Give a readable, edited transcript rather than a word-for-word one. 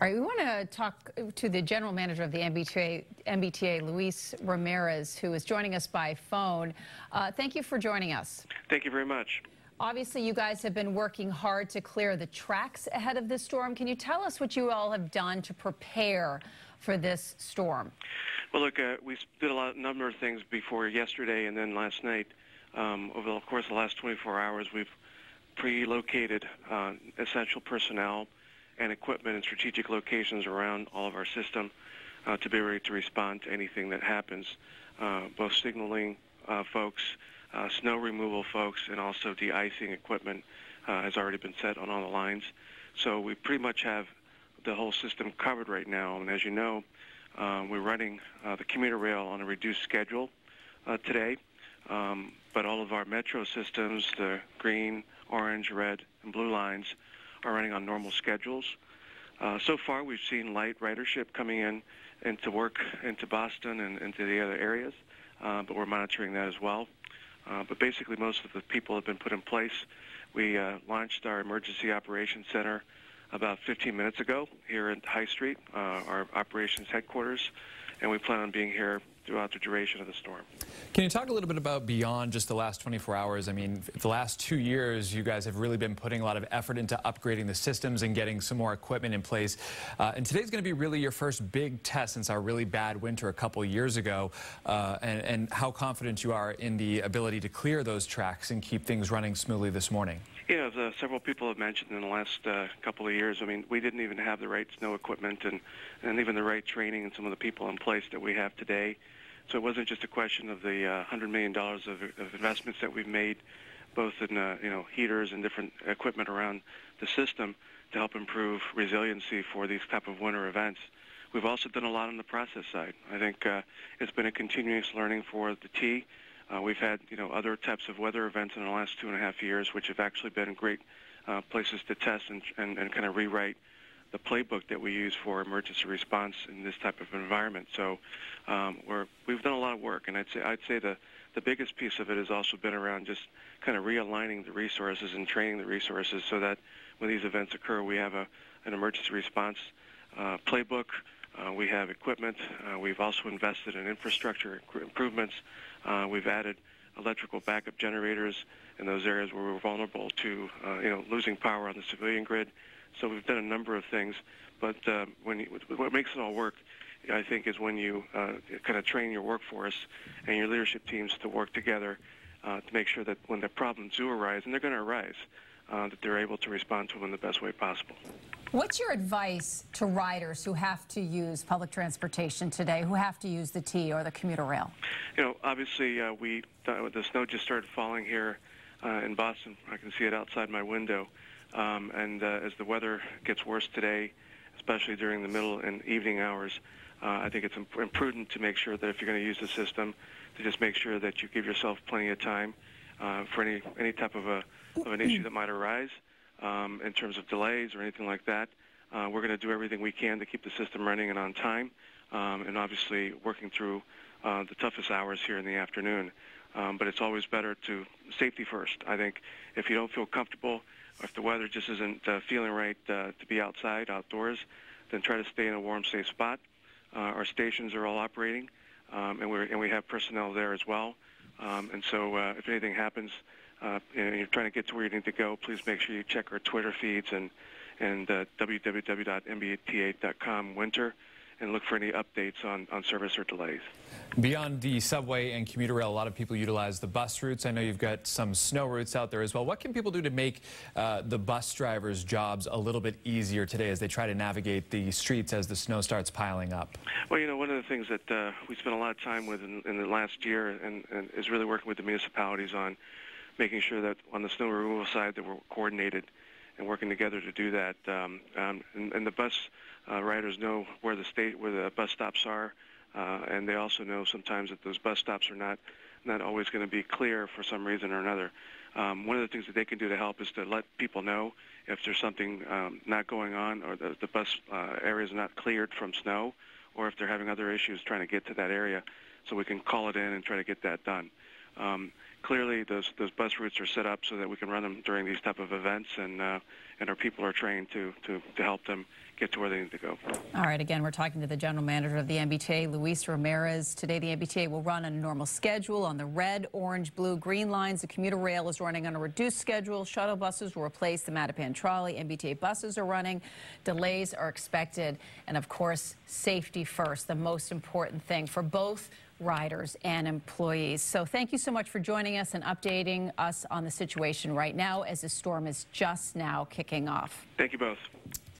All right, we want to talk to the general manager of the MBTA, Luis Ramirez, who is joining us by phone. Thank you for joining us. Thank you very much. Obviously, you guys have been working hard to clear the tracks ahead of this storm. Can you tell us what you all have done to prepare for this storm? Well, look, we did a number of things before yesterday and then last night. Over the course of the last 24 hours, we've pre-located essential personnel and equipment in strategic locations around all of our system to be ready to respond to anything that happens, both signaling folks, snow removal folks, and also de-icing equipment has already been set on all the lines. So we pretty much have the whole system covered right now. And as you know, we're running the Commuter Rail on a reduced schedule today, but all of our metro systems, the green, orange, red, and blue lines, are running on normal schedules. So far, we've seen light ridership coming in into work into Boston and into the other areas, but we're monitoring that as well. But basically, most of the people have been put in place. We launched our Emergency Operations Center about 15 minutes ago here at High Street, our operations headquarters, and we plan on being here throughout the duration of the storm. Can you talk a little bit about beyond just the last 24 hours? I mean, the last 2 years, you guys have really been putting a lot of effort into upgrading the systems and getting some more equipment in place. And today's going to be really your first big test since our really bad winter a couple years ago, and how confident you are in the ability to clear those tracks and keep things running smoothly this morning. Yeah, as several people have mentioned in the last couple of years, I mean, we didn't even have the right snow equipment and even the right training and some of the people in place that we have today. So it wasn't just a question of the $100 million of investments that we've made, both in heaters and different equipment around the system to help improve resiliency for these type of winter events. We've also done a lot on the process side. I think it's been a continuous learning for the T. We've had other types of weather events in the last 2.5 years, which have actually been great places to test and kind of rewrite the playbook that we use for emergency response in this type of environment. So we've done a lot of work, and I'd say the biggest piece of it has also been around just kind of realigning the resources and training the resources so that when these events occur, we have an emergency response playbook. We have equipment. We've also invested in infrastructure improvements. We've added electrical backup generators in those areas where we're vulnerable to losing power on the civilian grid. So we've done a number of things, but what makes it all work, I think, is when you kind of train your workforce and your leadership teams to work together to make sure that when the problems do arise, and they're going to arise, that they're able to respond to them in the best way possible. What's your advice to riders who have to use public transportation today, who have to use the T or the Commuter Rail? Obviously, the snow just started falling here in Boston. I can see it outside my window. And as the weather gets worse today, especially during the middle and evening hours, I think it's imprudent to make sure that if you're going to use the system, to just make sure that you give yourself plenty of time for any type of an issue that might arise in terms of delays or anything like that. We're going to do everything we can to keep the system running and on time, and obviously working through the toughest hours here in the afternoon. But it's always better to safety first. I think if you don't feel comfortable, if the weather just isn't feeling right to be outdoors, then try to stay in a warm, safe spot. Our stations are all operating, and we have personnel there as well. And so if anything happens, and you're trying to get to where you need to go, please make sure you check our Twitter feeds and www.mbta.com winter, and look for any updates on service or delays. Beyond the subway and commuter rail, a lot of people utilize the bus routes. I know you've got some snow routes out there as well. What can people do to make the bus drivers' jobs a little bit easier today as they try to navigate the streets as the snow starts piling up? Well, one of the things that we spent a lot of time with in the last year and is really working with the municipalities on making sure that on the snow removal side that we're coordinated and working together to do that. And the bus riders know where the bus stops are, and they also know sometimes that those bus stops are not always going to be clear for some reason or another. One of the things that they can do to help is to let people know if there's something not going on, or the bus area is not cleared from snow, or if they're having other issues trying to get to that area, so we can call it in and try to get that done. Clearly, those bus routes are set up so that we can run them during these type of events, and and our people are trained to help them get to where they need to go. All right, again, we're talking to the general manager of the MBTA, Luis Ramirez. Today, the MBTA will run on a normal schedule on the red, orange, blue, green lines. The commuter rail is running on a reduced schedule. Shuttle buses will replace the Mattapan trolley. MBTA buses are running. Delays are expected. And, of course, safety first, the most important thing for both riders and employees. So thank you so much for joining us and updating us on the situation right now as the storm is just now kicking off. Thank you both.